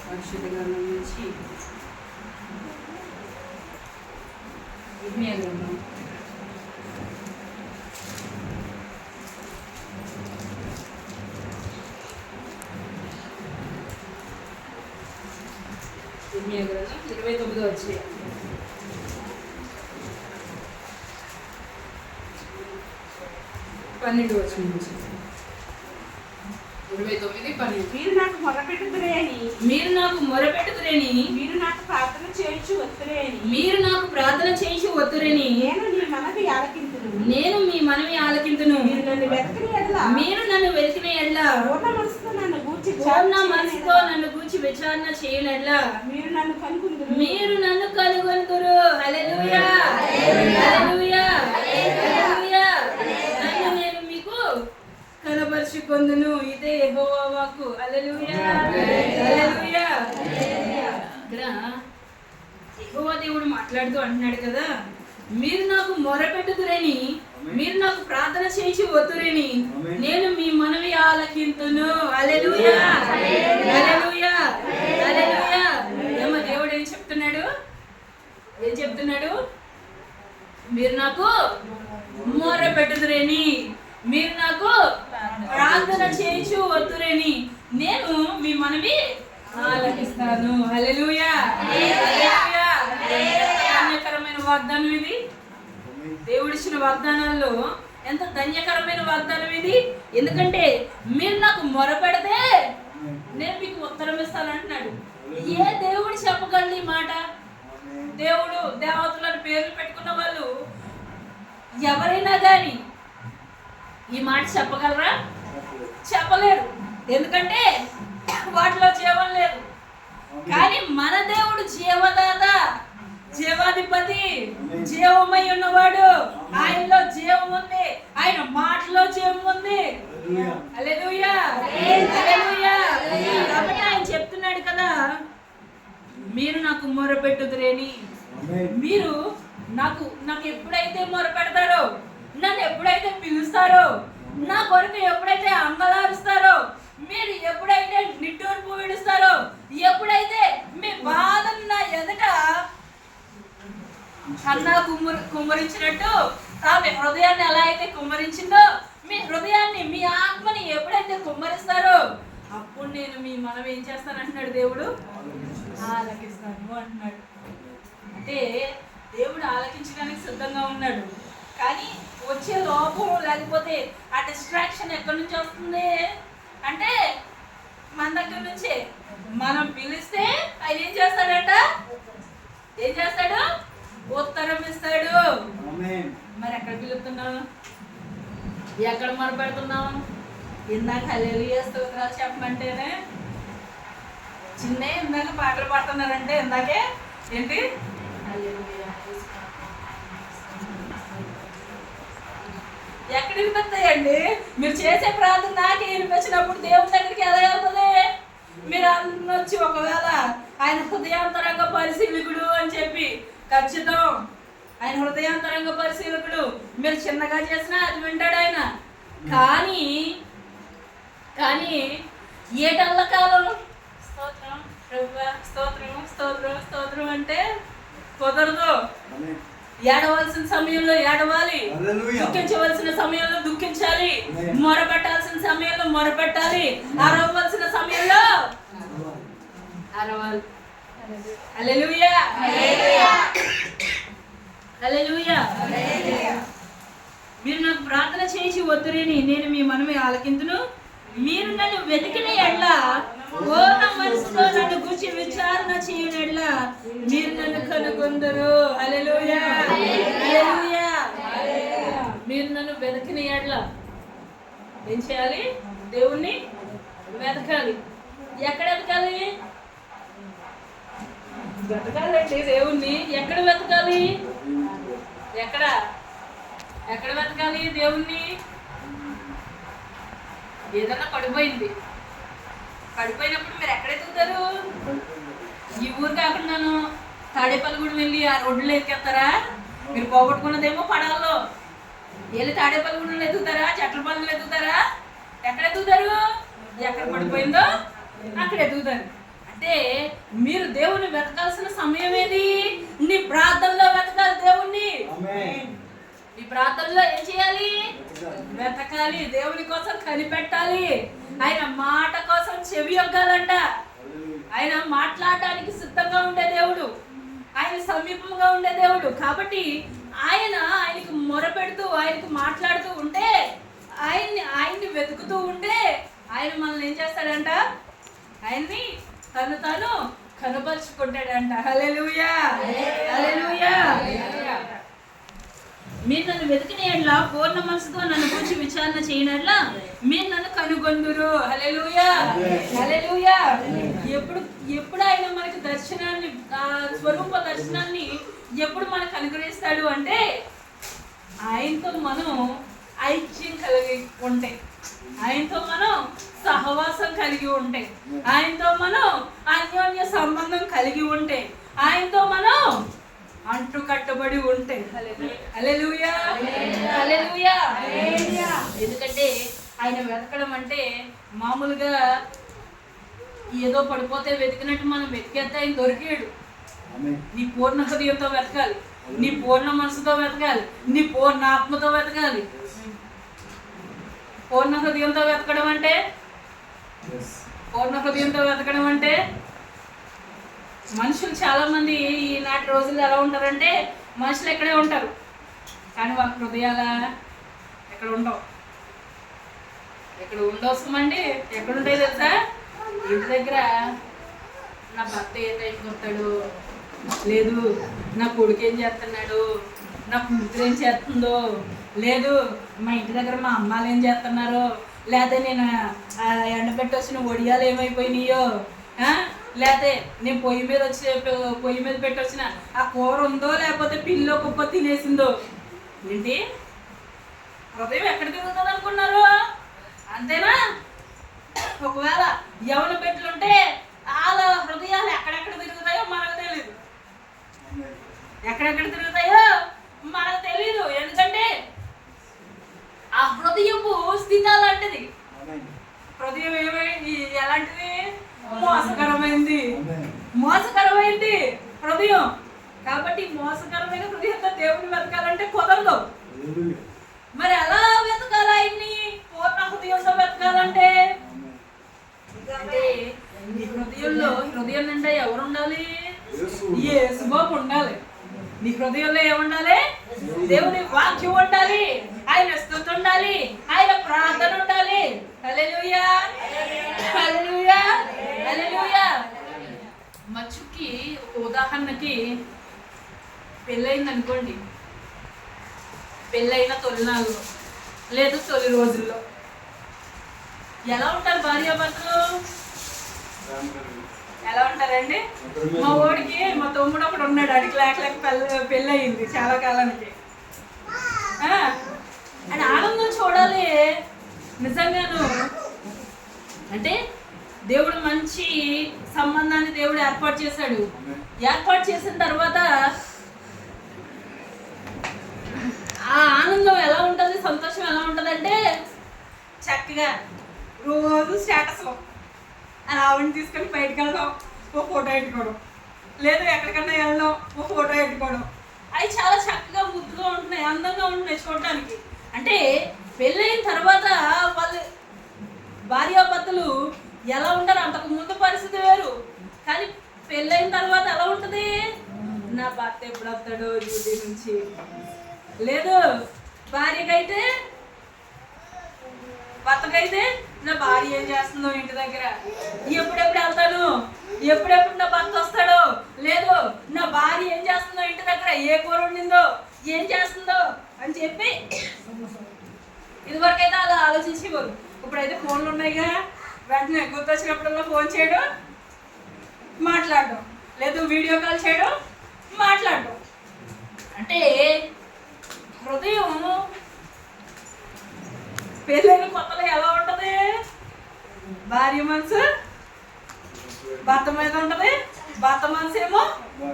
పరిశుద్ధ గ్రంథం నుంచి ఇర్మియా గ్రంథం 29వ అధ్యాయం. 12వ వచనం నుంచి 29:12. మీరు నాకు మొరపెట్టుదురేని మీరు నాకు మొరపెట్టుదురేని మీరు నాకు ప్రార్థన చేయించు వత్తురేని నేను మీ మనవి ఆలకింతును నేను మీ మనవి ఆలకింతును. మీరు నన్ను వెతికిన ఎడ్ల పూర్ణ మనసుతో నన్ను గూర్చి విచారణ చేయనెడ్ల మీరు నన్ను కనుగొందురు. హల్లెలూయా హల్లెలూయా హల్లెలూయా. నన్ను నేను మీకు కనపరుచుకొందును. ఇదే యెహోవా వాక్కు. హల్లెలూయా హల్లెలూయా. ఇక్కడ యెహోవా దేవుడు మాట్లాడుతూ అంటున్నాడు కదా, మీరు నాకు మొరపెట్టుదురని, మీరు నాకు ప్రార్థన చేసి వద్దురని నేను మీ మనవి ఆలకింతును. హల్లెలూయా హల్లెలూయా హల్లెలూయా. ఏమో దేవుడు ఏం చెప్తున్నాడు? మీరు నాకు మొరపెట్టుదురని, మీరు నాకు ప్రార్థన చేసి వద్దురని నేను మీ మనవి ఆలకిస్తాను. హల్లెలూయా హల్లెలూయా. ధన్యకరమైన వాగ్దానం ఇది. దేవుడిచ్చిన వాగ్దానాల్లో ఎంత ధన్యకరమైన వాగ్దానం ఇది. ఎందుకంటే మీరు నాకు మొరపెడితే నేను మీకు ఉత్తరం ఇస్తాను అంటున్నాడు. ఏ దేవుడు చెప్పగలడు ఈ మాట? దేవుడు దేవతలను పేర్లు పెట్టుకున్న వాళ్ళు ఎవరైనా కానీ ఈ మాట చెప్పగలరా? చెప్పలేరు. ఎందుకంటే వాటిలో జీవం లేదు. కానీ మన దేవుడు జీవదాత, జీవాధిపతి, జీవమై ఉన్నవాడు. ఆయనలో జీవం ఉంది, ఆయన మాటలో జీవం ఉంది. హల్లెలూయా హల్లెలూయా. కాబట్టి ఆయన చెప్తున్నాడు కదా, మీరు నాకు మొరపెట్టుదురేని, మీరు నాకు ఎప్పుడైతే మొరపెడతారో, నన్ను ఎప్పుడైతే పిలుస్తారో, నా కొరకు ఎప్పుడైతే అంగలారుస్తారో, మీరు ఎప్పుడైతే నిట్టూర్పు విడుస్తారో, ఎప్పుడైతే మీ బాధను నా ఎదుట అన్నా కుమ్మరించినట్టు ఆమె హృదయాన్ని ఎలా అయితే కుమ్మరించిందో, మీ హృదయాన్ని, మీ ఆత్మని ఎప్పుడైతే కుమ్మరిస్తారో అప్పుడు నేను మీ మనం ఏం చేస్తానంటున్నాడు దేవుడు? ఆలకిస్తాను అంటున్నాడు. అంటే దేవుడు ఆలకించడానికి సిద్ధంగా ఉన్నాడు. కానీ వచ్చే లోపం లేకపోతే ఆ డిస్ట్రాక్షన్ ఎక్కడి నుంచి వస్తుంది అంటే మన దగ్గర నుంచే. మనం పిలిస్తే ఆయన ఏం చేస్తాడంట? ఏం చేస్తాడు? ఉత్తరం ఇస్తాడు. మరి ఎక్కడ పిలుస్తున్నాం? ఎక్కడ మొరపెడుతున్నాం? ఇందాక హల్లెలూయా స్తోత్రాలు చెప్పమంటేనే ఇందాక పాటలు పాడుతున్నారంటే ఇందాకే ఏంటి? హల్లెలూయా. ఎక్కడ వినిపిస్తాయండి? మీరు చేసే ప్రార్థన నాకే వినిపించినప్పుడు దేవుని దగ్గరికి ఎలా వెళ్తుంది? మీరు అనొచ్చు ఒకవేళ ఆయన హృదయాంతరంగ పరిశీలకుడు అని చెప్పి. ఖచ్చితం, ఆయన హృదయాంతరంగ పరిశీలకుడు. మీరు చిన్నగా చేసినా అది వింటాడు ఆయన. కానీ ఏటల్ల కాలం స్తోత్రం ప్రభువా, స్తోత్రం స్తోత్రం స్తోత్రం అంటే కుదరదు. ఏడవలసిన సమయంలో ఏడవాలి, దుఃఖించవలసిన సమయంలో దుఃఖించాలి, మొరపెట్టాల్సిన సమయంలో మొరపెట్టాలి, అరవలసిన సమయంలో అరవాలి. హల్లెలూయా హల్లెలూయా. మీరు నాకు ప్రార్థన చేసి వద్దురేని నేను మీ మనవి ఆలకింతును. మీరు నన్ను వెతికిన ఎడ్ల, పూర్ణ మనసుతో నన్ను గూర్చి విచారణ చేయని ఎడ్ల మీరు నన్ను కనుగొందురు. హల్లెలూయా హల్లెలూయా. మీరు నన్ను వెతికిన ఎడ్ల ఏం చేయాలి? దేవుణ్ణి వెతకాలి. ఎక్కడ వెతకాలి? వెతకాలండి దేవుణ్ణి. ఎక్కడ వెతకాలి? ఎక్కడ వెతకాలి దేవుణ్ణి? ఏదన్నా పడిపోయినప్పుడు మీరు ఎక్కడ ఎత్తుకుతారు? ఈ ఊరు కాకుండాను తాడేపల్లిగూడెం వెళ్ళి ఆ రోడ్లు ఎక్కేస్తారా? మీరు పోగొట్టుకున్నదేమో పడాల్లో వెళ్ళి తాడేపల్లిగూడెంలో ఎత్తుకుతారా? చెట్ల పనులు ఎత్తుకుతారా? ఎక్కడ ఎత్తుకుతారు? ఎక్కడ పడిపోయిందో అక్కడ ఎత్తుకుతారు. అంటే మీరు దేవుణ్ణి వెతకాల్సిన సమయం ఏది? నీ ప్రార్థనలో వెతకాలి దేవుణ్ణి. ఈ ప్రార్థనలో ఏం చేయాలి? వెతకాలి. దేవుని కోసం కనిపెట్టాలి. ఆయన మాట కోసం చెవి యొగ్గాలంట. ఆయన మాట్లాడడానికి సిద్ధంగా ఉండే దేవుడు, ఆయన సమీపంగా ఉండే దేవుడు. కాబట్టి ఆయనకి మొరపెడుతూ ఆయనకు మాట్లాడుతూ ఉంటే, ఆయన్ని వెతుకుతూ ఉంటే ఆయన మనల్ని ఏం చేస్తాడంట? ఆయన్ని తాను కనపరుచుకుంటాడంట. హల్లెలూయా, హల్లెలూయా. మీరు నన్ను వెతికిన ఎడ్ల పూర్ణ మనసుతో నన్ను గురించి విచారణ చేయనట్లా మీరు నన్ను కనుగొందురు. హల్లెలూయా, హల్లెలూయా. ఎప్పుడు ఆయన మనకి దర్శనాన్ని, స్వరూప దర్శనాన్ని ఎప్పుడు మనకు అనుగ్రహిస్తాడు అంటే, ఆయనతో మనం ఐక్యం కలిగి ఉంటే, ఆయనతో మనం సహవాసం కలిగి ఉంటే, ఆయనతో మనం అన్యోన్య సంబంధం కలిగి ఉంటే, ఆయనతో మనం అంటు కట్టబడి ఉంటే. హల్లెలూయా, హల్లెలూయా. ఎందుకంటే ఆయన వెతకడం అంటే మామూలుగా ఏదో పడిపోతే వెతికినట్టు మనం వెతికేస్తే ఆయన దొరికాడు. నీ పూర్ణ హృదయంతో వెతకాలి, నీ పూర్ణ మనసుతో వెతకాలి, నీ పూర్ణ ఆత్మతో వెతకాలి. పూర్ణ హృదయంతో వెతకడం అంటే మనుషులు చాలా మంది ఈనాటి రోజుల్లో ఎలా ఉంటారంటే, మనుషులు ఎక్కడే ఉంటారు కానీ వాళ్ళ హృదయాల ఎక్కడ ఉండవు. ఎక్కడ ఉండవసమండి, ఎక్కడ ఉంటాయి తెలుసా? ఇంటి దగ్గర నా భర్త ఏ టైంకి వస్తాడు, లేదు నా కొడుకు ఏం చేస్తున్నాడు, నా కూతురు ఏం చేస్తుందో, లేదు మా ఇంటి దగ్గర మా అమ్మాలు ఏం చేస్తున్నారు, లేకపోతే నేను ఎండబెట్టి వచ్చిన వడియాలు ఏమైపోయినాయో, లేకపోతే నేను పొయ్యి మీద పెట్టి వచ్చిన ఆ కూర ఉందో, లేకపోతే పిల్లో కుప్ప తినేసిందో. ఏంటి హృదయం ఎక్కడ తిరుగుతుంది అనుకున్నారు? అంతేనా? ఒకవేళ యవన పెట్టులుంటే వాళ్ళ హృదయాలు ఎక్కడెక్కడ తిరుగుతాయో మనకు తెలీదు. ఎక్కడెక్కడ తిరుగుతాయో మనకు తెలీదు. ఎందుకంటే ఆ హృదయపు స్థితి అలాంటిది. హృదయం ఎలాంటిది? మోసకరమైంది హృదయం. కాబట్టి మోసకరమైన హృదయంతో దేవుని వెతకాలంటే కుదరదు. మరి ఎలా వెతకాలి? ఆయన్ని పూర్ణ హృదయంతో వెతకాలంటే అంటే నీ హృదయం నిండా ఎవరు ఉండాలి? యేసుబాబు ఉండాలి. నీ హృదయంలో ఏముండాలి? దేవుని వాక్యం ఉండాలి, ఆయన స్తుతి ఉండాలి, ఆయన ప్రార్థన ఉండాలి. హల్లెలూయా, హల్లెలూయా, హల్లెలూయా. మచ్చుకి ఒక ఉదాహరణకి పెళ్ళయింది అనుకోండి. పెళ్ళైన తొలినాళ్ళు లేదు తొలి రోజుల్లో ఎలా ఉంటారు భార్యాభర్తలు? ఎలా ఉంటారండి? మా ఓడికి మా తమ్ముడు ఒకడు ఉన్నాడు, అడిగి లేక పెళ్ళి అయింది చాలా కాలానికి. అని ఆనందం చూడాలి నిజంగాను. అంటే దేవుడు మంచి సంబంధాన్ని దేవుడు ఏర్పాటు చేశాడు. ఏర్పాటు చేసిన తర్వాత ఆ ఆనందం ఎలా ఉంటుంది, సంతోషం ఎలా ఉంటుంది అంటే, చక్కగా రోజు స్టేటస్లో ఆవిడని తీసుకొని బయటకు వెళ్దాం, ఓ ఫోటో పెట్టుకోవడం, లేదు ఎక్కడికన్నా వెళ్దాం, ఓ ఫోటో పెట్టుకోవడం. అవి చాలా చక్కగా ముద్దుగా ఉంటున్నాయి, అందంగా ఉంటున్నాయి చూడటానికి. అంటే పెళ్ళైన తర్వాత వాళ్ళు భార్యాభర్తలు ఎలా ఉంటారు? అంతకు ముందు పరిస్థితి వేరు, కానీ పెళ్ళైన తర్వాత ఎలా ఉంటుంది? నా భర్త ఎప్పుడు వస్తాడో డ్యూటీ నుంచి, లేదు భార్యకైతే భర్తకైతే నా భార్య ఏం చేస్తుందో ఇంటి దగ్గర, ఎప్పుడెప్పుడు వెళ్తాను, ఎప్పుడెప్పుడు నా భర్త వస్తాడో, లేదు నా భార్య ఏం చేస్తుందో ఇంటి దగ్గర, ఏ కూర వండిందో, ఏం చేస్తుందో అని చెప్పి ఇదివరకైతే అలా ఆలోచించేవారు. ఇప్పుడైతే ఫోన్లు ఉన్నాయిగా, వెంటనే గుర్తొచ్చినప్పుడల్లా ఫోన్ చేయడం, మాట్లాడడం, లేదు వీడియో కాల్ చేయడం, మాట్లాడడం. అంటే హృదయం పెళ్ళైన కొత్తలో ఎలా ఉంటుంది? భార్య మనసు భర్త మీద ఉంటుంది, భర్త మనసు ఏమో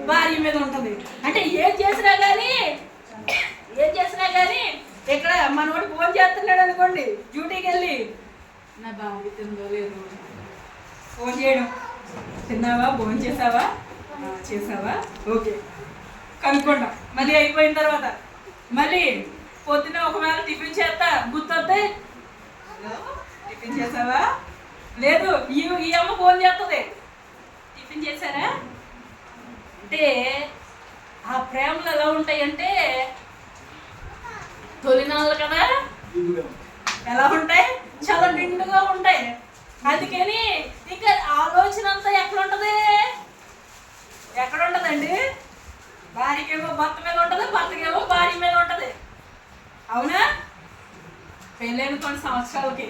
భార్య మీద ఉంటుంది. అంటే ఏం చేసినా కానీ ఇక్కడ మనవాడు ఫోన్ చేస్తున్నాడు అనుకోండి, డ్యూటీకి వెళ్ళి నా బాబు తిందో లేదు ఫోన్ చేయడం, తిన్నావా? భోజనం చేసావా? చేసావా? ఓకే, కనుక్కోండి. మళ్ళీ అయిపోయిన తర్వాత మళ్ళీ పొద్దున ఒకవేళ టిఫిన్ చేస్తా గుర్తొస్తే టిఫిన్ చేసావా? లేదు, ఈ అమ్మ ఫోన్ చేస్తుంది, టిఫిన్ చేశారా? అంటే ఆ ప్రేమలు ఎలా ఉంటాయంటే తొలినాళ్ళు కదా, ఎలా ఉంటాయి? చాలా నిండుగా ఉంటాయి. అందుకని ఇంకా ఆలోచన అంతా ఎక్కడ ఉంటది? ఎక్కడ ఉంటదండి? భార్యకేమో భర్త మీద ఉంటది, భర్తకేమో భార్య మీద ఉంటది. అవునా? పెళ్ళైన కొన్ని సంవత్సరాలకి,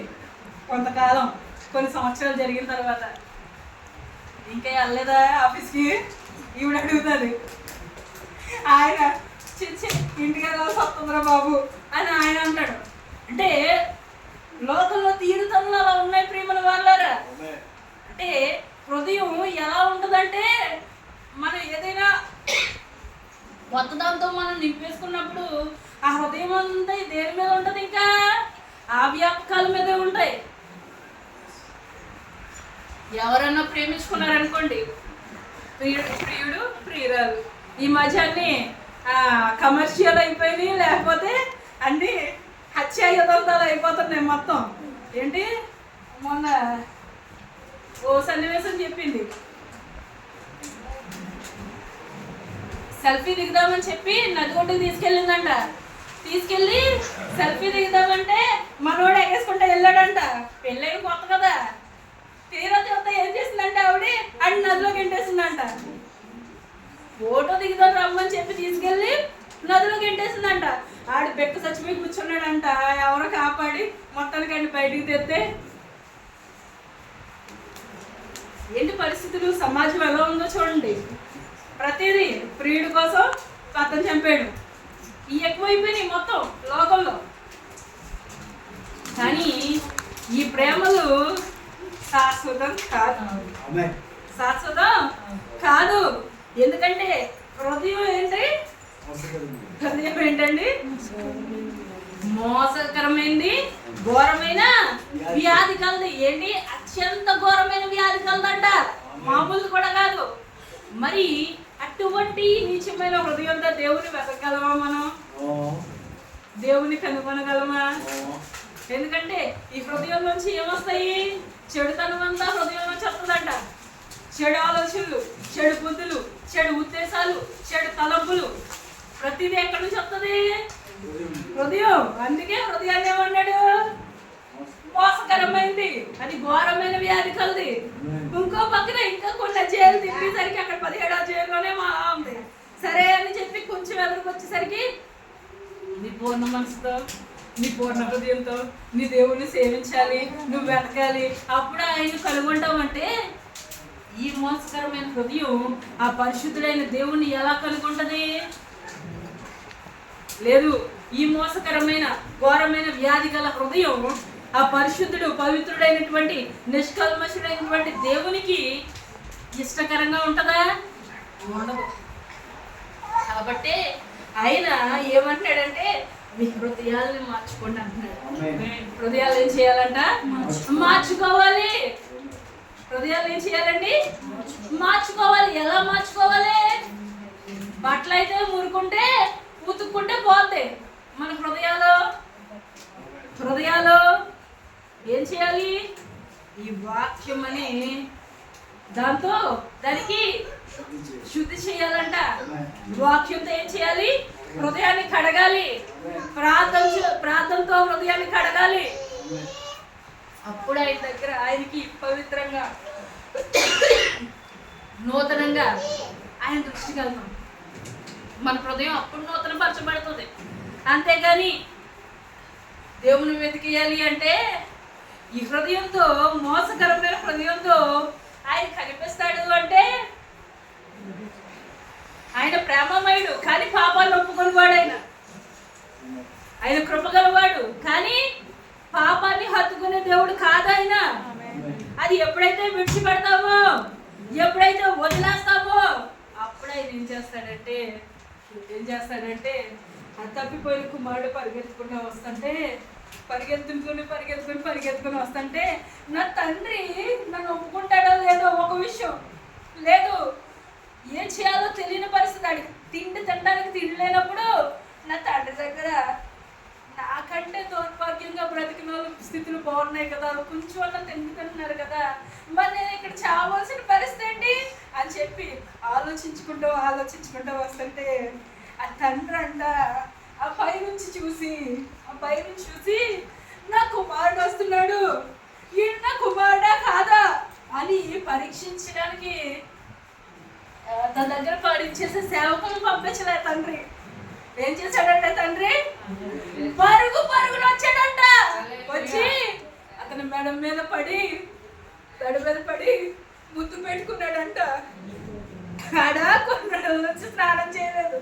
కొంతకాలం, కొన్ని సంవత్సరాలు జరిగిన తర్వాత ఇంకా వెళ్ళలేదా ఆఫీస్కి? ఈవిడ అడుగుతుంది. ఆయన చిచ్చి ఇంటికి వెళ్ళాల్సి వస్తుందిరా బాబు అని ఆయన అంటాడు. అంటే లోకంలో తీరుతనులు అలా ఉన్నాయి ప్రియమైన వాళ్ళారా. అంటే హృదయం ఎలా ఉంటుందంటే మనం ఏదైనా కొత్త దాంతో మనం నింపేసుకున్నప్పుడు ఆ హృదయం అంతా దేని మీద ఉంటుంది? ఇంకా ఆ వ్యాపకాల మీదే ఉంటాయి. ఎవరన్నా ప్రేమించుకున్నారనుకోండి, ప్రియుడు ప్రియురాలు, ఈ మధ్య అన్ని కమర్షియల్ అయిపోయినాయి, లేకపోతే అన్ని హత్యాయుధాలు అయిపోతున్నాయి మొత్తం. ఏంటి మొన్న ఓ సన్నివేశం చెప్పింది, సెల్ఫీ దిగుదామని చెప్పి నది ఒడ్డుకి తీసుకెళ్ళిందంట. తీసుకెళ్ళి సెల్ఫీ దిగుదామంటే మనోడు ఎగేసుకుంటే వెళ్ళాడంట. పెళ్ళైన కొత్త కదా, తీరా చూస్తే ఏం చేసిందంటే ఆవిడ అని నదిలో గెంటేసిందంట. ఫోటో దిగుదాం రమ్మని చెప్పి తీసుకెళ్ళి నదిలో గెంటేసిందంట. ఆడు బెక్క చచ్చిపోయి కూర్చున్నాడంట. ఎవరో కాపాడి మొత్తానికి అన్ని బయటికి తెస్తే ఏంటి పరిస్థితులు? సమాజం ఎలా ఉందో చూడండి. ప్రతిదీ ప్రియుడి కోసం అతను చంపాడు. ఈ ఎక్కువైపోయినాయి మొత్తం లోకంలో. కానీ ఈ ప్రేమలు శాశ్వతం కాదు, శాశ్వతం కాదు. ఎందుకంటే హృదయం ఏంటి? హృదయం ఏంటండి? మోసకరమైనది, ఘోరమైన వ్యాధి కలది. ఏంటి? అత్యంత ఘోరమైన వ్యాధి కలదంట, మామూలు కూడా కాదు. మరి అటువంటి నీచమైన హృదయంతో దేవుని వెతకగలమా? మనం దేవుని కనుగొనగలమా? ఎందుకంటే ఈ హృదయం నుంచి ఏమొస్తాయి? చెడుతనం అంతా హృదయం నుంచి వస్తుందంట. చెడు ఆలోచనలు, చెడు బుద్ధులు, చెడు ఉద్దేశాలు, చెడు తలంపులు, ప్రతిదీ ఎక్కడి నుంచి వస్తుంది? హృదయం. అందుకే హృదయాన్ని ఏమన్నాడు? మోసకరమైంది, అది ఘోరమైన వ్యాధి కలది. ఇంకో పక్కన ఇంకా కొన్ని జైలు తిప్పేసరికి అక్కడ 17వ జైల్లోనే మా ఉంది. సరే అని చెప్పి కొంచెం ఎదురుకు వచ్చేసరికి నీ పూర్ణ మనసుతో, నీ పూర్ణ హృదయంతో నీ దేవుణ్ణి సేవించాలి, నువ్వు వెతకాలి, అప్పుడు ఆయన కనుగొంటావంటే ఈ మోసకరమైన హృదయం ఆ పరిశుద్ధుడైన దేవుణ్ణి ఎలా కనుగొంటది? లేదు. ఈ మోసకరమైన ఘోరమైన వ్యాధి గల హృదయం ఆ పరిశుద్ధుడు, పవిత్రుడైనటువంటి, నిష్కల్మషుడైనటువంటి దేవునికి ఇష్టకరంగా ఉంటుందా? ఉండదు. కాబట్టి ఆయన ఏమంటాడంటే మీ హృదయాల్ని మార్చుకోండి అంటున్నాడు. హృదయాలు ఏం చేయాలంట? మార్చుకోవాలి. హృదయాలు ఏం చేయాలండి? మార్చుకోవాలి. ఎలా మార్చుకోవాలి? బట్టలు అయితే మురుకుంటే ఉతుక్కుంటే పోతాయి. మన హృదయాలు ఏం చేయాలి? ఈ వాక్యం అని దానికి శుద్ధి చేయాలంట. వాక్యంతో ఏం చేయాలి? హృదయాన్ని కడగాలి. ప్రార్థనతో హృదయాన్ని కడగాలి. అప్పుడు ఆయన దగ్గర ఆయనకి పవిత్రంగా, నూతనంగా ఆయన దృష్టికి వెళ్తాం. మన హృదయం అప్పుడు నూతన పరచబడుతుంది. అంతేగాని దేవుని వెతికేయాలి అంటే ఈ హృదయంతో, మోసకరమైన హృదయంతో ఆయన కనిపిస్తాడు అంటే ఆయన ప్రేమమయుడు కానీ పాపాలను ఒప్పుకొనివాడు. ఆయన కృపగలవాడు కానీ పాపాన్ని హత్తుకునే దేవుడు కాదాయన. అది ఎప్పుడైతే విడిచిపెడతామో, ఎప్పుడైతే వదిలేస్తామో అప్పుడు ఆయన ఏం చేస్తాడంటే ఆ తప్పిపోయిన కుమారుడు పరిగెత్తుకుని వస్తుంటే నా తండ్రి నన్ను ఒప్పుకుంటాడో లేదో ఒక విషయం, ఉన్నాయి కదా, కొంచెం అన్న తింటున్నారు కదా, మరి నేను ఇక్కడ చావాల్సిన పరిస్థితి ఏంటి అని చెప్పి ఆలోచించుకుంటూ వస్తుంటే ఆ తండ్రి అంట ఆ పై నుంచి చూసి నా కుమారుడు వస్తున్నాడు, ఈయన నా కుమారుడా కాదా అని పరీక్షించడానికి తన దగ్గర పరీక్షేసే సేవకులను పంపించలే తండ్రి. ఏం చేశాడంట తండ్రి? పరుగున వచ్చాడంట. వచ్చి అతని మెడ మీద పడి ముద్దు పెట్టుకున్నాడంట. ఆడ కొన్ని రోజుల నుంచి స్నానం చేయలేదు,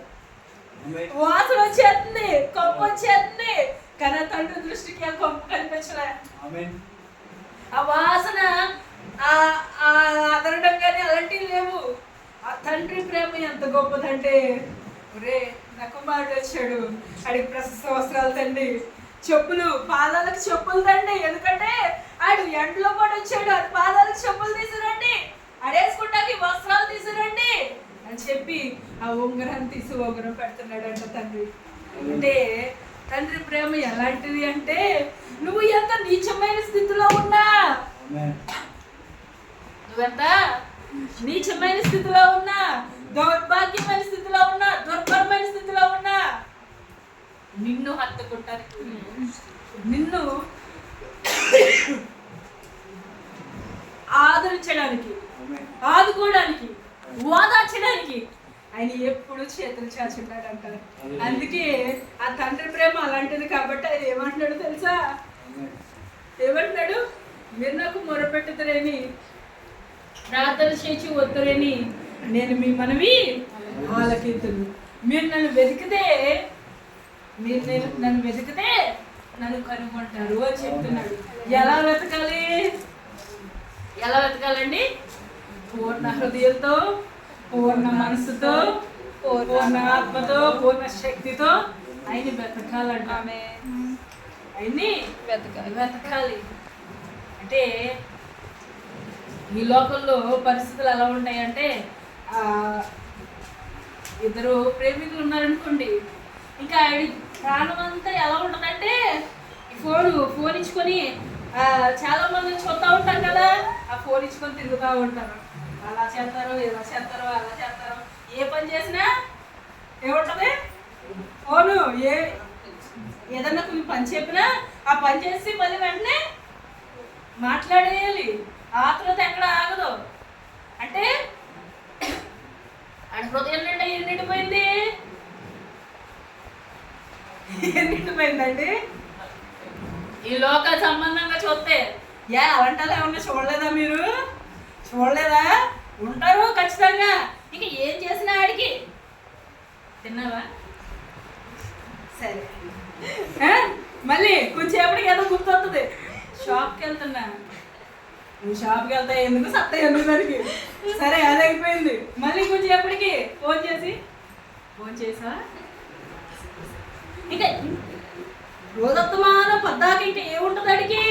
వాసన వచ్చేస్తుంది, కొమ్మ వచ్చేస్తుంది, కానీ ఆ తండ్రి దృష్టికి ఆ కొమ్మ కనిపించలే. ఆ వాసన అదరడం కానీ అలాంటివి లేవు. ఆ తండ్రి ప్రేమ ఎంత గొప్పదంటే, ఒరే నా కుమారుడు వచ్చాడు, ఆడికి ప్రశస్త వస్త్రాలు తండి, చెప్పులు, పాదాలకు చెప్పులు తండి, ఎందుకంటే ఆడు ఎండలో పాటు వచ్చాడు, ఆడు పాదాలకు చెప్పులు తీసుకురండి, ఆడేసుకుంటాకి వస్త్రాలు తీసుకురండి అని చెప్పి ఆ ఉంగరాన్ని తీసి ఉంగరం పెడుతున్నాడంట తండ్రి. అంటే తండ్రి ప్రేమ ఎలాంటిది అంటే, నువ్వు ఎంత నీచమైన స్థితిలో ఉన్నా, నువ్వెంత నీచమైన స్థితిలో ఉన్నా, దౌర్భాగ్యమైన స్థితిలో ఉన్నా, దుర్భరమైన స్థితిలో ఉన్నా, నిన్ను హత్తుకుంటానికి, నిన్ను ఆదరించడానికి, ఆదుకోవడానికి, ఓదార్చడానికి ఆయన ఎప్పుడు చేతులు చాచుంటాడు అంటారు. అందుకే ఆ తండ్రి ప్రేమ అలాంటిది కాబట్టి ఆయన ఏమంటున్నాడు తెలుసా? ఏమంటున్నాడు? మీరు నాకు మొరపెట్టుతారేని, ప్రార్థన చేసి వద్దురేని నేను మీ మనవి ఆలకింతును. మీరు నన్ను వెతికితే నన్ను కనుగొంటారు అని చెప్తున్నాడు. ఎలా వెతకాలండి? పూర్ణ హృదయంతో, పూర్ణ మనసుతో, పూర్ణ ఆత్మతో, పూర్ణ శక్తితో ఆయన వెతకాలంట. ఆయన్ని వెతకాలి. అంటే ఈ లోకంలో పరిస్థితులు ఎలా ఉంటాయంటే, ఇద్దరు ప్రేమికులు ఉన్నారనుకోండి, ఇంకా ఆడి ప్రాణం అంతా ఎలా ఉంటుందంటే, ఫోన్ ఇచ్చుకొని చాలా మంది చూస్తూ ఉంటారు కదా, ఆ ఫోన్ ఇచ్చుకొని తిరుగుతూ ఉంటారు. అలా చేస్తారు, ఇలా చేస్తారు, అలా చేస్తారు. ఏ పని చేసినా ఏముంటుంది? ఫోను. ఏదన్నా కొన్ని పని చెప్పినా ఆ పని చేసి మళ్ళీ వెంటనే మాట్లాడేయాలి. ఆత్రత ఎక్కడ ఆగదు. అంటే ఆడ హృదయం నిండా ఏం నిండిపోయిందండి? ఈ లోక సంబంధంగా చూస్తే అలాంటి ఏమన్నా చూడలేదా? మీరు చూడలేదా? ఉంటారు ఖచ్చితంగా. ఇక ఏం చేసినా ఆడికి తిన్నావా? సరే, మళ్ళీ కొంచెంసేపటికి ఏదో గుర్తొస్తుంది. షాప్కి వెళ్తున్నా, నువ్వు షాప్కి వెళ్తా ఎందుకు, సత్తా ఎందుకు దానికి? సరే, అది అయిపోయింది. మళ్ళీ కొంచెంసేపటికి ఫోన్ చేసా ఇంకా రోజత్తమాన పద్దాక ఇంకా ఏముంటుంది అడిగి?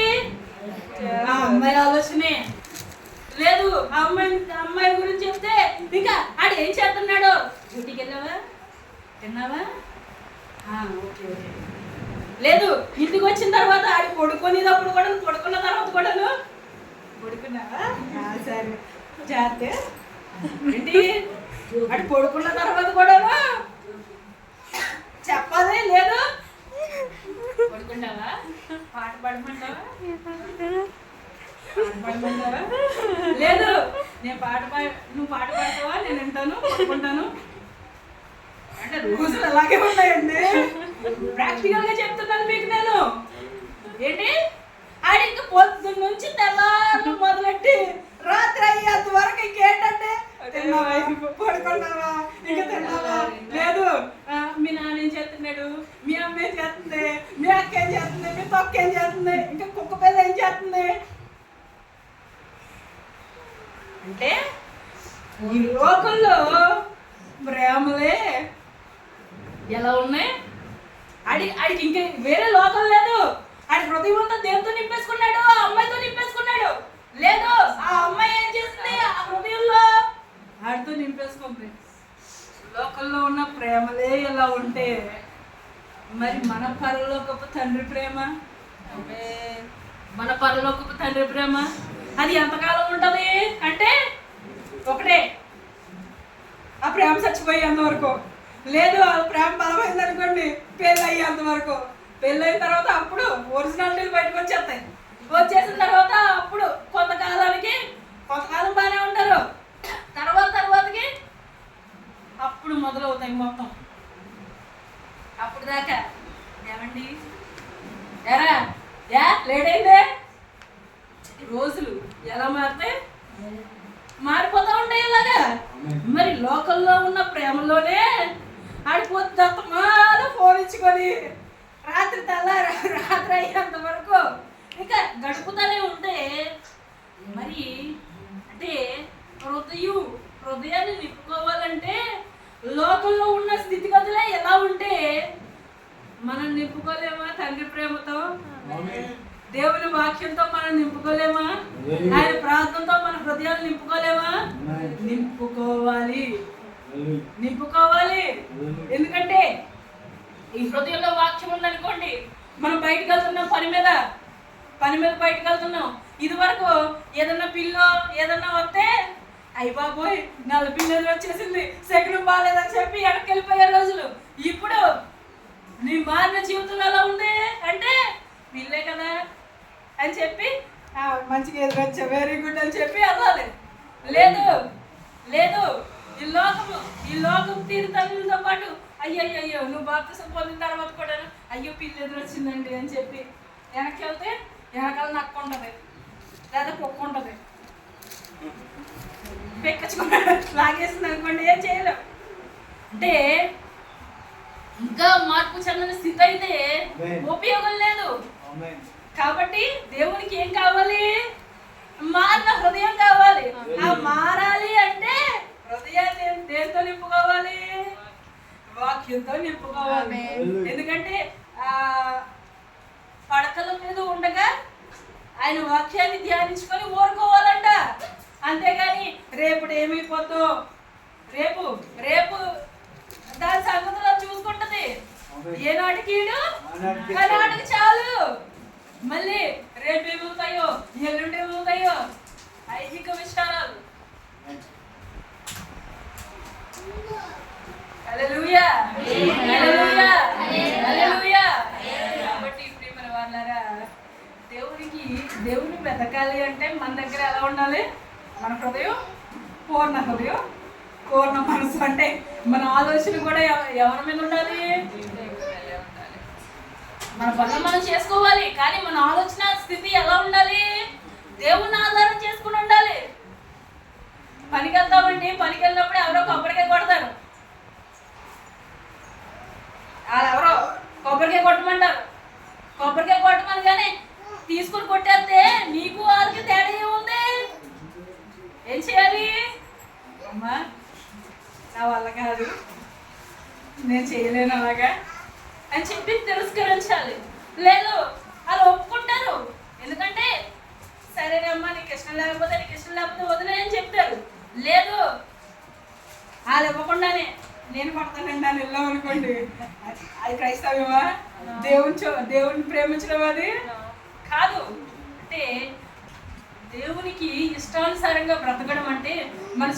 ఆ అమ్మాయి ఆలోచనే లేదు. అమ్మాయి గురించి చెప్తే ఇంకా ఆడు ఏం చేస్తున్నాడు? డ్యూటీకి వెళ్ళావా? తిన్నావా? ఓకే. లేదు, ఇంటికి వచ్చిన తర్వాత ఆడి పడుకునేటప్పుడు కూడా, పడుకున్న తర్వాత కూడా పడుకున్నావా? సరే, జాగ్రత్త. ఏంటి ఆడి పడుకున్న తర్వాత కూడా చెప్పాలి? లేదు, పడుకున్నావా? పాట పాడమంటావా? లేదు, నేను నువ్వు పాట పాడతావా? నేను వింటాను, పడుకుంటాను. అంటే రోజులు అలాగే ఉన్నాయండి. ప్రాక్టికల్ గా చెప్తున్నాను మీకు నేను. ఏంటి ఆడి ఇంకా పొద్దున్న నుంచి తెల్లారు మొదలెట్టి రాత్రి అయ్యేంత వరకు ఇంకేంటంటే, తిన్నావా, పడుకున్నావా, ఇంకా తిన్నావా? లేదు, మీ నాన్న ఏం చేస్తున్నాడు, మీ అమ్మ ఏం చేస్తుంది, మీ అక్క ఏం చేస్తుంది, మీ తొక్క ఏం చేస్తుంది, ఇంకా కుక్క పిల్ల ఏం చేస్తుంది. అంటే ఈ లోకంలో ప్రేమలే ఎలా ఉన్నాయి? ఆడికి ఇంకా వేరే లోకం లేదు. ఆడి హృదయం అంతా దేవుతో నింపేసుకున్నాడు, ఆ అమ్మాయితో నింపేసుకున్నాడు. లేదు, ఆ అమ్మాయి ఏం చేస్తుంది? ఆ హృదయంలో ఆడితో నింపేసుకుంది. లోకంలో ఉన్న ప్రేమలే ఎలా ఉంటే మరి మన పరలోకపు తండ్రి ప్రేమ మన పరలోకపు తండ్రి ప్రేమ అది ఎంతకాలం ఉంటుంది అంటే ఒకటే, ఆ ప్రేమ చచ్చిపోయేంత వరకు. లేదు ఆ ప్రేమ బలమైంది అనుకోండి, పెళ్ళి అయ్యేంత వరకు. పెళ్ళి అయిన తర్వాత అప్పుడు ఒరిజినాలిటీలు బయటకు వచ్చేస్తాయి. వచ్చేసిన తర్వాత అప్పుడు కొంతకాలం బాగానే ఉంటారు, తర్వాతకి అప్పుడు మొదలవుతాయి మొత్తం. అప్పుడు దాకా ఏమండి ఎరా లేట్ అయిందే, రోజులు ఎలా మారిపోతా ఉంటాయి ఇలాగా. మరి లోకల్లో ఉన్న ప్రేమలోనే ఆడిపోతుందమ్మా ఫోన్ ఇచ్చుకొని రాత్రి అయ్యేంత వరకు ఇంకా గడుపుతూనే ఉంటే మరి అంటే హృదయాన్ని నింపుకోవాలంటే లోకంలో ఉన్న స్థితిగతులే ఎలా ఉంటే మనం నింపుకోలేమా? తండ్రి ప్రేమతో, దేవుని వాక్యంతో మనం నింపుకోలేమా? ఆయన ప్రార్థనతో మన హృదయాలు నింపుకోలేమా? నింపుకోవాలి. ఎందుకంటే ఈ హృదయంలో వాక్యం ఉందనుకోండి, మనం బయటకు వెళ్తున్నాం, పని మీద బయటకు వెళ్తున్నాం. ఇది వరకు ఏదన్నా పిల్లో ఏదన్నా వస్తే అయ్యి బాబోయ్ నల్ల పిల్లలు వచ్చేసింది, శకునం బాగాలేదని చెప్పి వెనక్కి వెళ్ళిపోయే రోజులు. ఇప్పుడు నీ మారిన జీవితంలో ఎలా ఉంది అంటే పిల్లే కదా అని చెప్పి మంచిగా ఎదురొచ్చా, వెరీ గుడ్ అని చెప్పి వెళ్ళాలి. లేదు ఈ లోకం తీరుతలతో పాటు అయ్యో నువ్వు బాప్తిసం పొందిన తర్వాత కూడా అయ్యో పిల్లి ఎదురొచ్చిందండి అని చెప్పి వెనక్కి వెళ్తే వెనకాల నక్క ఉంటుంది లేదా కుక్క ఉంటుంది, పెక్కచ్చుకుని లాగేసింది అనుకోండి, ఏం చేయలేం. అంటే ఇంకా మార్పు చెందిన స్థితి అయితే ఉపయోగం లేదు. కాబట్టి దేవునికి ఏం కావాలి? మారిన హృదయం కావాలి. ఆ మారాలి అంటే హృదయాన్ని దేంతో నింపుకోవాలి? వాక్యంతో నింపుకోవాలి. ఎందుకంటే పడకల మీద ఉండగా ఆయన వాక్యాన్ని ధ్యానించుకొని ఊరుకోవాలంట. అంతేగాని రేపు ఏమైపోద్దో, రేపు దాని సంగతిలో చూసుకుంటది. ఏనాటికి కనాటికి చాలు, మళ్ళీ రేపు ఏమవుతాయో ఎల్లుండి ఏమవుతాయో ఐహిక విషయాలు. హల్లెలూయా. కాబట్టి ప్రియమైన వాళ్ళారా, దేవుని వెతకాలి అంటే మన దగ్గర ఎలా ఉండాలి? మన హృదయం పూర్ణ హృదయం, పూర్ణ మనసు. అంటే మన ఆలోచన కూడా ఎవరి మీద ఉండాలి? మన పనులు మనం చేసుకోవాలి, కానీ మన ఆలోచన స్థితి ఎలా ఉండాలి? దేవుని ఆధారం చేసుకుని ఉండాలి. పనికి వెళ్తామండి, పనికి వెళ్ళినప్పుడు ఎవరో కొబ్బరికాయ కొడతారు, వాళ్ళు ఎవరో కొబ్బరికాయ కొట్టమంటారు. కొబ్బరికాయ కొట్టమని కానీ తీసుకుని కొట్టేస్తే నీకు వాళ్ళకి తేడా ఏముంది? ఏం చేయాలి? అమ్మా నా వల్ల కాదు, నేను చేయలేను అలాగా అని చెప్పి తిరస్కరించాలి. లేదు వాళ్ళు ఒప్పుకుంటారు, ఎందుకంటే సరేనమ్మా నీకు ఇష్టం లేకపోతే వదిలే అని చెప్తారు. లేదు వాళ్ళు ఇవ్వకుండానే నేను పడతానండి అని వెళ్ళాం అనుకోండి, అది క్రైస్తవ్యమా? దేవుని ప్రేమించడం అది కాదు. అంటే దేవునికి ఇష్టానుసారంగా బ్రతకడం అంటే మన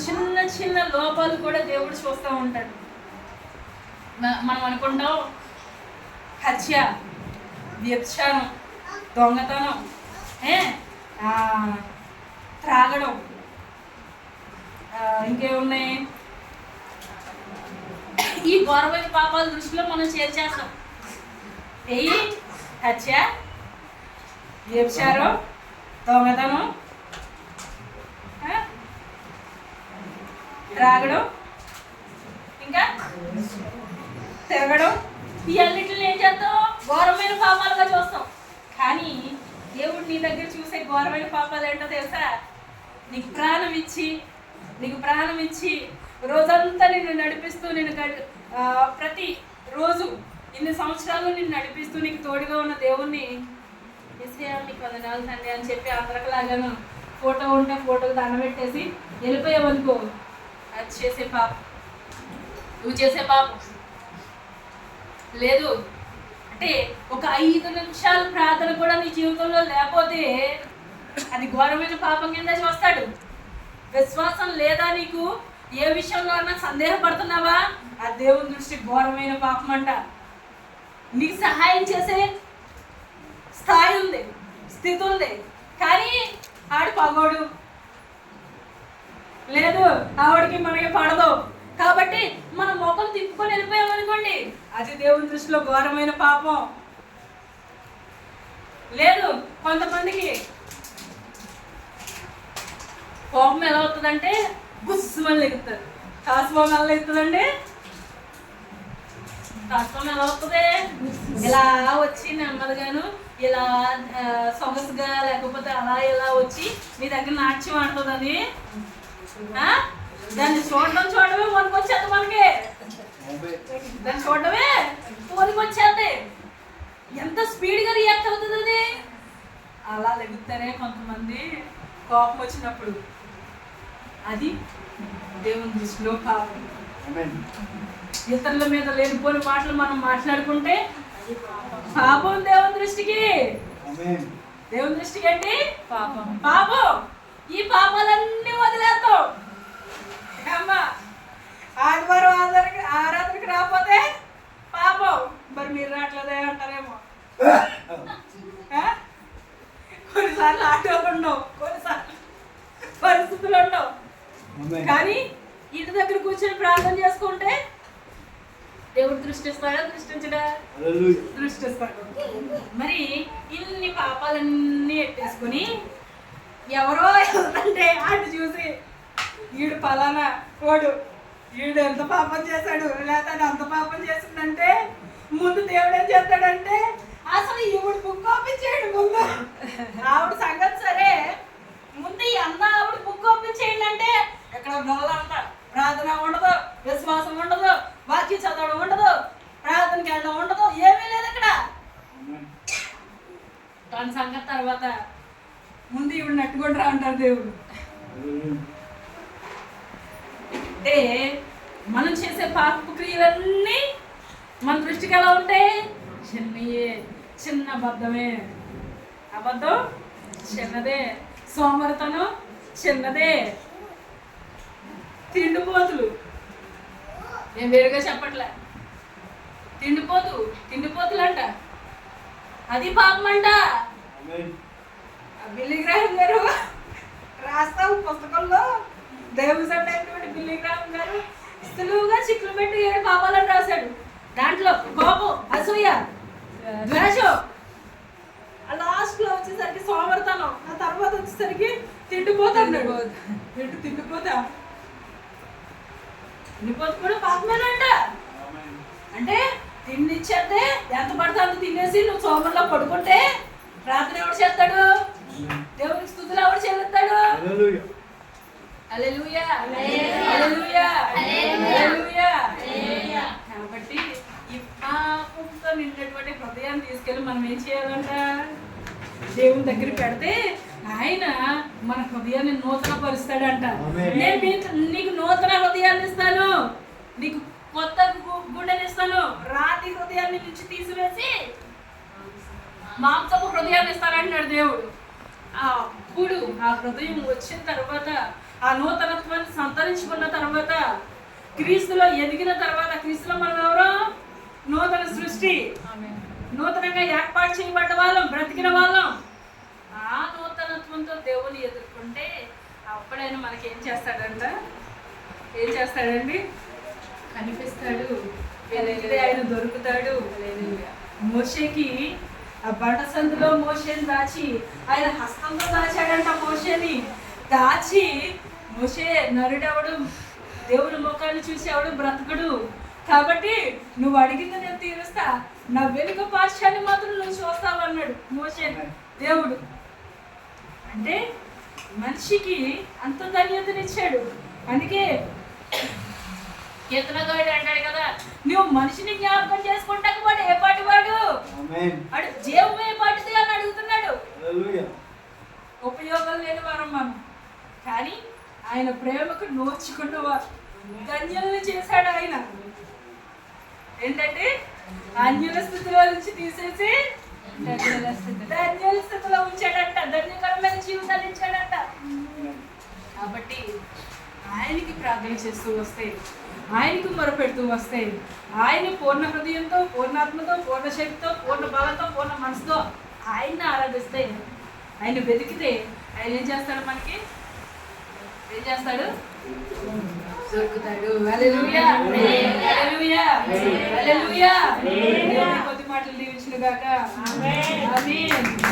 చిన్న లోపాలు కూడా దేవుడు చూస్తూ ఉంటాడు. మనం అనుకుంటాం హత్య, వ్యభిచారం, దొంగతనం, త్రాగడం, ఇంకేమున్నాయి, ఈ ఘోరమైన పాపాల దృష్టిలో మనం చేర్చేస్తాం. హత్య, వ్యభిచారం, దొంగతనం, త్రాగడం, ఇంకా తిరగడం, ఈ అన్నిటిని ఏం చేస్తాం? ఘోరమైన పాపాలుగా చూస్తాం. కానీ దేవుడు నీ దగ్గర చూసే ఘోరమైన పాపాలు ఏంటో తెలుసా? నీకు ప్రాణం ఇచ్చి రోజంతా నిన్ను నడిపిస్తూ, ప్రతి రోజు ఇన్ని సంవత్సరాలు నిన్ను నడిపిస్తూ నీకు తోడుగా ఉన్న దేవుణ్ణి యేసయ్యా నీకు వందనాలు తండ్రి అని చెప్పి అందరికలాగాను ఫోటో ఉంటే ఫోటోకి దండం పెట్టేసి వెళ్ళిపోయావనుకో, అది చేసే పాపం, నువ్వు చేసే పాపం. లేదు అంటే ఒక 5 నిమిషాల ప్రార్థన కూడా నీ జీవితంలో లేకపోతే అది ఘోరమైన పాపం కింద చూస్తాడు. విశ్వాసం లేదా నీకు? ఏ విషయంలో అన్నా సందేహపడుతున్నావా? ఆ దేవుని దృష్టి ఘోరమైన పాపం అంట. నీకు సహాయం చేసే స్థాయి ఉంది, స్థితి ఉంది, కానీ ఆడు పగోడు లేదు, ఆవిడకి మనకి పడదు కాబట్టి మనం మొక్కలు తిప్పుకొని వెళ్ళిపోయామనుకోండి, అది దేవుని దృష్టిలో ఘోరమైన పాపం. లేదు, కొంతమందికి కోపం ఎలా అవుతుందంటే గుస్సుమని ఎగుతుంది. కాసుమని ఎలా ఎగుతుందండి? కాసుమని ఎలా అవుతుంది? ఇలా వచ్చి నెమ్మదిగాను ఇలా సొగసుగా, లేకపోతే అలా ఇలా వచ్చి మీ దగ్గర నాట్యం ఆడుతుంది. అది దాన్ని చూడడమే వణుకొచ్చేది మనకి. దాన్ని చూడడమే వణుకొచ్చేది. ఎంత స్పీడ్గా రియాక్ట్ అవుతుంది అది. అలా లెగుతారే కొంతమంది కోపం వచ్చినప్పుడు. అది దేవుని దృష్టిలో పాపం. ఇతరుల మీద లేనిపోని మాటలు మనం మాట్లాడుకుంటే పాపం దేవుని దృష్టికి. దేవుని దృష్టికి ఏంటి? పాపం. పాపం. ఈ పాపాలన్నీ వదిలేస్తాం. అమ్మా, ఆదివారం ఆరాధనకి రాకపోతే పాపం. మరి మీరు రావట్లేదే అంటారేమో. కొన్నిసార్లు ఆటోలు ఉండవు, కొన్నిసార్లు పరిస్థితులు ఉండవు, కానీ ఇంటి దగ్గర కూర్చొని ప్రార్థన చేసుకుంటే దేవుడు దృష్టిస్తాడా? దృష్టించడా? దృష్టిస్తాడు. మరి ఇన్ని పాపాలన్నీ ఎట్టేసుకుని ఎవరో అంటే అటు చూసి వీడు పలానా వాడు, వీడు ఎంత పాపం చేశాడు, లేకపోతే అంత పాపం చేసిందంటే ముందు దేవుడు ఏం చేస్తాడంటే అసలు ఈవిడ బుక్ ఓపెన్ చేయడు. ముందు ఆవిడ సంగతి సరే, ముందు ఈ అన్న ఆవిడ బుక్ ఓపెన్ చేయండి అంటే ఎక్కడ నోళ్ళంట. ప్రార్థన ఉండదు, విశ్వాసం ఉండదు, వాక్యం చదవడం ఉండదు, ప్రార్థనకి వెళ్ళడం ఉండదు, ఏమీ లేదు అక్కడ. దాని సంగతి తర్వాత ముందు ఈవిడ నట్టుకుంటారా అంటారు దేవుడు. అంటే మనం చేసే పాప క్రియలన్నీ మన దృష్టికి ఎలా ఉంటాయి? చిన్నయే, చిన్న అబద్ధమే. అబద్ధం చిన్నదే, సోమరితనం చిన్నదే, తిండిపోతులు. నేను వేరుగా చెప్పట్లే. తిండిపోతులు అంట, అది పాపం అంట. బిల్లీ గ్రాహం గారు రాస్తావు పుస్తకంలో, దేవసండ అయినటువంటి బిల్లీ గ్రాహం గారు సులువుగా చిక్కులు పెట్టి 7 పాపాలని రాశాడు. దాంట్లో కోపం, అసూయ, ద్వేషం, లాస్ట్ లో వచ్చేసరికి సోమరితనం, ఆ తర్వాత వచ్చేసరికి తిండిపోతాడు. తిండిపోతా కూడా పాపమేనంట. అంటే తిండి ఇచ్చేస్తే ఎంత పడితే అంత తినేసి నువ్వు సోమరిలో పడుకుంటే ప్రార్థన ఎవడు చేస్తాడు? దేవునికి స్తుతులు ఎవడు చెల్లిస్తాడు? హల్లెలూయా, హల్లెలూయా, హల్లెలూయా. కాబట్టి ఈ పాపంతో నిండినటువంటి హృదయాన్ని తీసుకెళ్ళి మనం ఏం చేయాలంట? దేవుని దగ్గర పెడితే ఆయన మన హృదయాన్ని నూతన పరుస్తాడంట. నేను నీకు నూతన హృదయాన్ని ఇస్తాను, నీకు కొత్త గుండెని ఇస్తాను, రాతి హృదయాన్ని నుంచి తీసివేసి మాంసపు హృదయాన్ని ఇస్తానంటున్నాడు దేవుడు. అప్పుడు ఆ హృదయం వచ్చిన తర్వాత, ఆ నూతనత్వాన్ని సంతరించుకున్న తర్వాత, క్రీస్తులో ఎదిగిన తర్వాత, క్రీస్తులో మనం ఎవరో నూతన సృష్టి, నూతనంగా ఏర్పాటు చేయబడ్డ వాళ్ళం, బ్రతికిన వాళ్ళం. ఆ నూతనత్వంతో దేవుని ఎదుర్కొంటే అప్పుడైనా మనకి ఏం చేస్తాడంట? ఏం చేస్తాడండి? కనిపిస్తాడు, వెతికితే ఆయన దొరుకుతాడు. మోషేకి ఆ బండ సందులో మోషేని దాచి ఆయన హస్తంతో దాచాడంట. మోషేని దాచి, మోషే నరుడెవడు దేవుని ముఖాన్ని చూసి ఎవడు బ్రతకడు, కాబట్టి నువ్వు అడిగింది నేను తీరుస్తా, నా వెనుక పార్శ్వాన్ని మాత్రం నువ్వు చూస్తావు అన్నాడు మోషే దేవుడు. అంటే మనిషికి అంత ధన్యతనిచ్చాడు. అందుకే కీర్తనగాడు అంటాడు కదా, నువ్వు మనిషిని జ్ఞాపకం చేసుకుంటాక వాడు ఏ పాటి వాడు, వాడు జీవం ఏ పాటిది అని అడుగుతున్నాడు. ఉపయోగం లేని వారం మనం, కానీ ఆయన ప్రేమకు నోచుకున్నవారు ధన్యుల్ని చేశాడు. ఆయన ఏంటంటే అన్యుల స్థితిలో నుంచి తీసేసి ధన్యుల స్థితిలో ఉంచాడంట. ధన్యకరమైన జీవితాలు ఇచ్చాడంట. కాబట్టి ఆయనకి ప్రార్థన చేస్తూ వస్తే, ఆయనకు మొరపెడుతూ వస్తే, ఆయన పూర్ణ హృదయంతో, పూర్ణాత్మతో, పూర్ణ శక్తితో, పూర్ణ బలంతో, పూర్ణ మనసుతో ఆయన్ని ఆరాధిస్తే, ఆయన వెతికితే ఆయన ఏం చేస్తాడు? మనకి ఏం చేస్తాడు? దొరుకుతాడు. హల్లెలూయా, హల్లెలూయా, హల్లెలూయా. కొద్ది మాటలు దీవించును గాక. ఆమేన్.